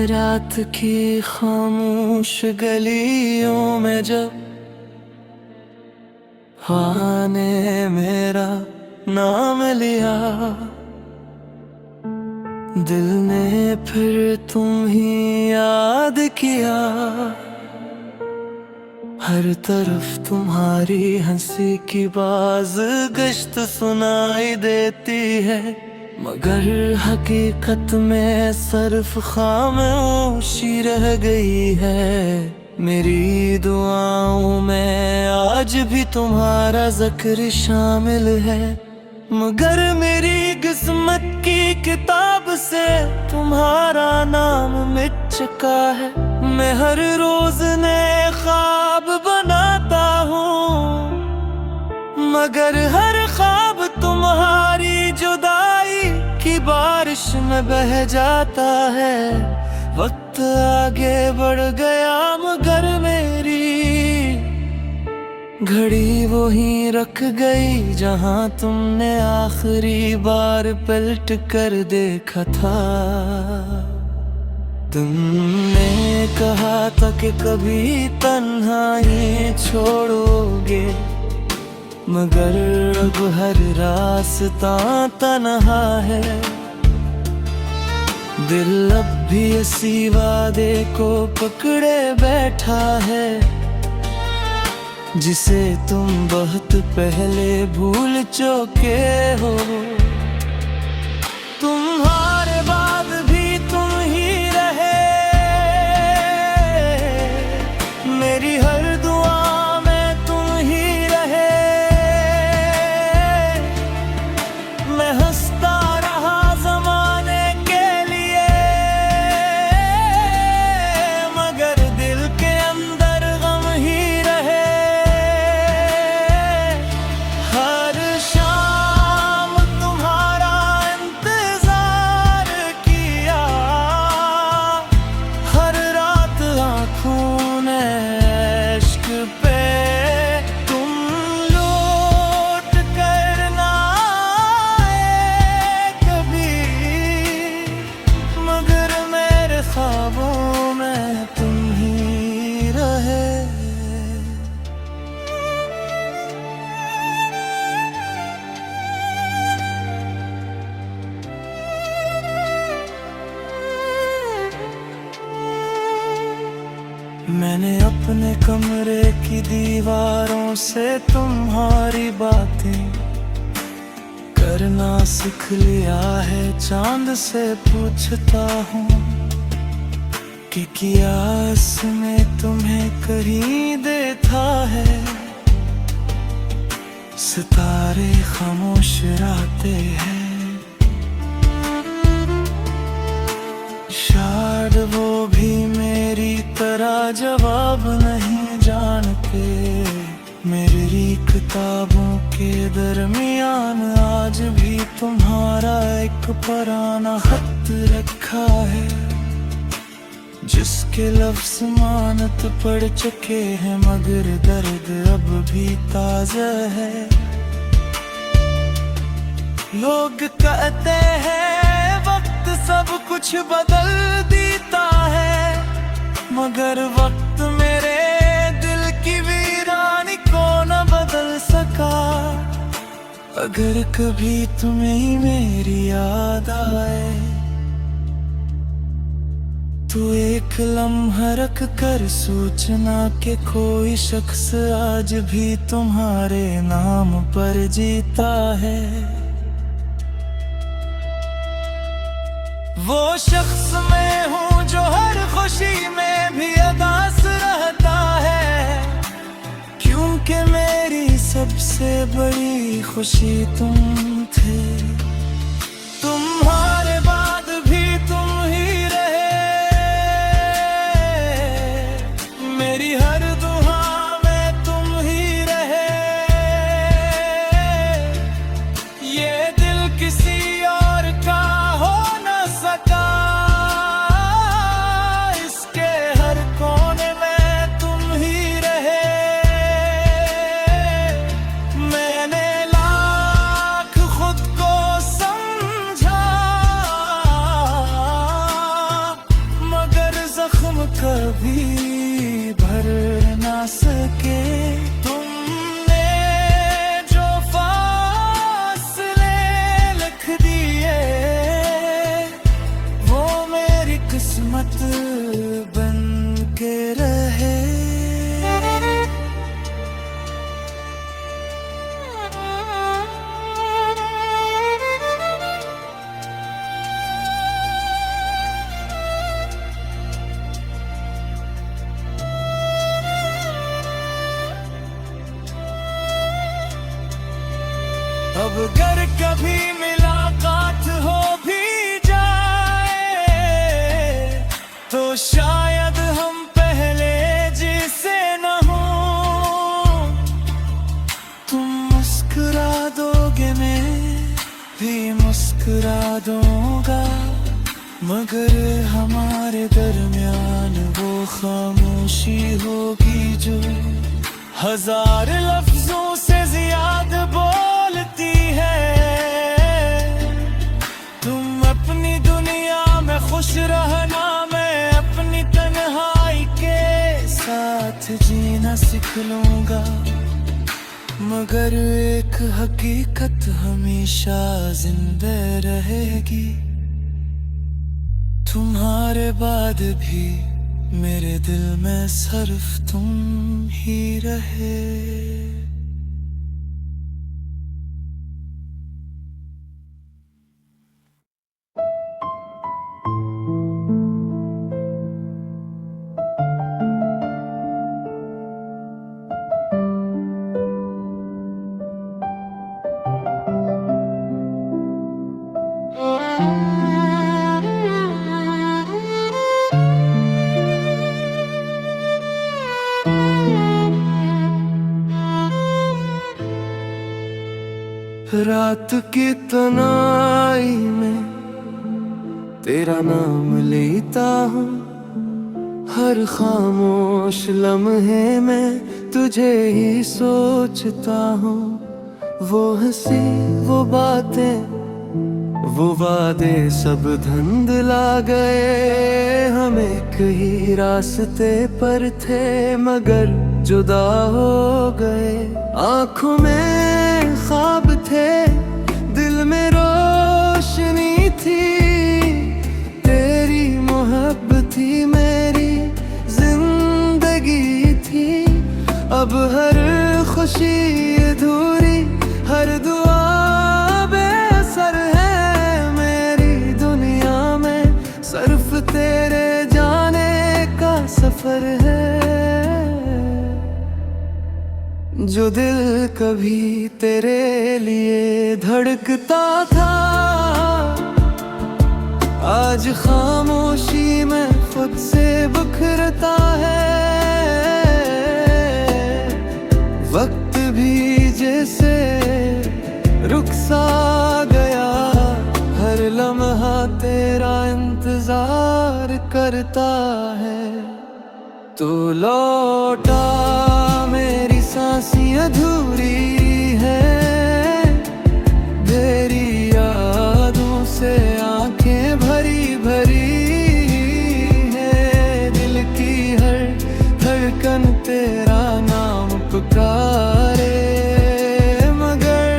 रात की खामोश गलियों में जब हवा ने मेरा नाम लिया, दिल ने फिर तुम ही याद किया। हर तरफ तुम्हारी हंसी की बाज गश्त सुनाई देती है, मगर हकीकत में सिर्फ खामोशी रह गई है। मेरी दुआओं में आज भी तुम्हारा जिक्र शामिल है, मगर मेरी किस्मत की किताब से तुम्हारा नाम मिट चुका है। मैं हर रोज नए ख्वाब बनाता हूँ, मगर हर ख्वाब तुम्हारी जुदाई की बारिश में बह जाता है। वक्त आगे बढ़ गया मगर मेरी घड़ी वहीं रख गई, जहां तुमने आखिरी बार पलट कर देखा था। तुमने कहा था कि कभी तन्हाई छोड़ोगे, मगर अब हर रास्ता तन्हा है। दिल अब भी इसी वादे को पकड़े बैठा है, जिसे तुम बहुत पहले भूल चुके हो। तुम्हारे बाद भी तुम ही रहे, मेरी हर दुआ में तुम ही रहे। मैं हंसता रहा ज़माने के लिए, मगर दिल के अंदर गम ही रहे। हर शाम तुम्हारा इंतजार किया, हर रात आँखों ने इश्क पे तुम लौट कर ना आए कभी, मगर मेरे ख्वाबों में तुम ही रहे। मैंने अपने कमरे की दीवारों से तुम्हारी बातें करना सीख लिया है। चांद से पूछता हूँ कि क्या इसमें तुम्हें कहीं देखा है। सितारे खामोश रहते हैं, शायद वो भी मेरी तरह जवाब नहीं जानते। मेरी किताबों के दरमियान आज भी तुम्हारा एक पुराना खत रखा है, जिसके लफ्ज़ मानत पड़ चुके हैं, मगर दर्द अब भी ताज़ा है। लोग कहते हैं वक्त सब कुछ बदल देता है, मगर वक्त मेरे दिल की वीरानी को न बदल सका। अगर कभी तुम्हें मेरी याद आए, तो एक लम्हा रख कर सोचना कि कोई शख्स आज भी तुम्हारे नाम पर जीता है। वो शख्स मैं हूँ जो हर खुशी में भी अदास रहता है, क्योंकि मेरी सबसे बड़ी खुशी तुम थे। तुम्हारे बाद भी तुम ही रहे, मेरी हर दुआ में तुम ही रहे। ये दिल किसी और का हो न सका, इसके हर कोने में तुम ही रहे। मैंने लाख खुद को समझा जख्म कभी भर ना सके। तुमने जो फासले लिख दिए वो मेरी किस्मत बन के रहे। अब अगर कभी मुलाकात हो भी जाए तो शायद हम पहले जिसे न हो। तुम मुस्कुरा दोगे मैं भी मुस्कुरा दूंगा, मगर हमारे दरमियान वो खामोशी होगी जो हजार लफ्जों से ज्यादा बोलती है। तुम अपनी दुनिया में खुश रहना, मैं अपनी तन्हाई के साथ जीना सीख लूंगा, मगर एक हकीकत हमेशा जिंदा रहेगी। तुम्हारे बाद भी मेरे दिल में सिर्फ तुम ही रहे। रात की तनाई में तेरा नाम लेता हूँ, हर खामोश लम्हे में तुझे ही सोचता हूँ। वो हंसी वो बातें वो वादे सब धुंधला गए, हम एक ही रास्ते पर थे मगर जुदा हो गए। आँखों में ख्वाब थे, दिल में रोशनी थी, तेरी मोहब्बत थी मेरी जिंदगी थी। अब हर खुशी अधूरी, हर दुआ बेअसर है मेरी दुनिया में, सिर्फ तेरे जाने का सफर है। जो दिल कभी तेरे लिए धड़कता था, आज खामोशी में खुद से बिखरता है। वक्त भी जैसे रुक सा गया, हर लम्हा तेरा इंतजार करता है। तू लौटा मेरी सांसें अधूरी है, तेरी यादों से आंखें भरी भरी है। दिल की हर धड़कन तेरा नाम पुकारे, मगर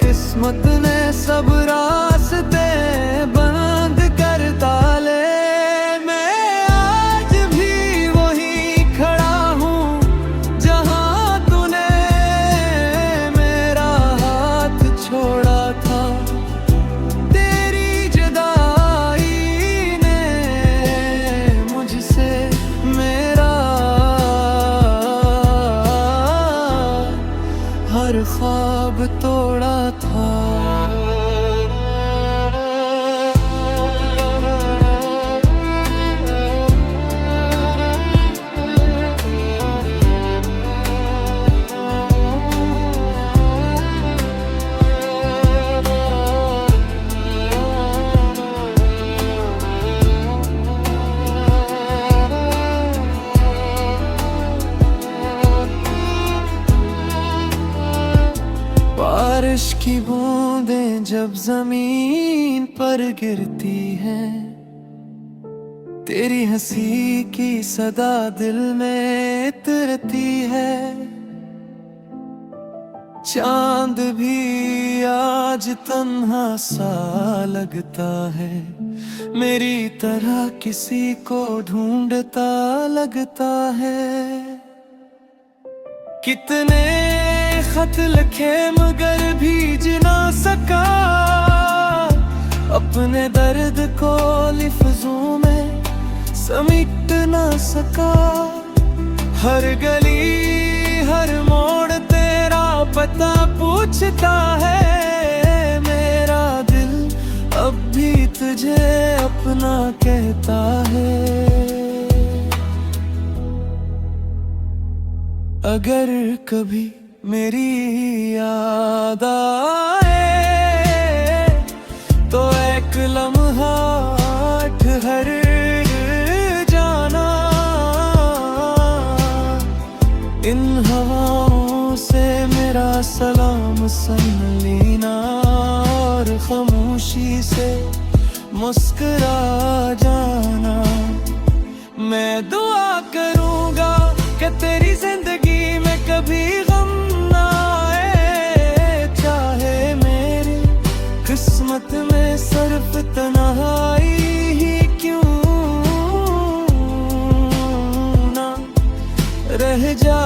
किस्मत ने सब रास्ते बंद कर डाले। हर ख्वाब तोड़ा था। बारिश की बूंदें जब जमीन पर गिरती हैं, तेरी हंसी की सदा दिल में इतरती है। चांद भी आज तन्हा सा लगता है, मेरी तरह किसी को ढूंढता लगता है। कितने खत लिखे मगर भीज ना सका, अपने दर्द को लफ्जों में समेट ना सका। हर गली हर मोड़ तेरा पता पूछता है, मेरा दिल अब भी तुझे अपना कहता है। अगर कभी मेरी याद आए तो एक लम्हा ठहर जाना। इन हवाओं से मेरा सलाम सुन लेना और खामोशी से मुस्कुरा जाना। मैं दुआ करूंगा कि तेरी जिंदगी में कभी गम ना आए, चाहे मेरी किस्मत में सिर्फ तन्हाई ही क्यों ना रह जा।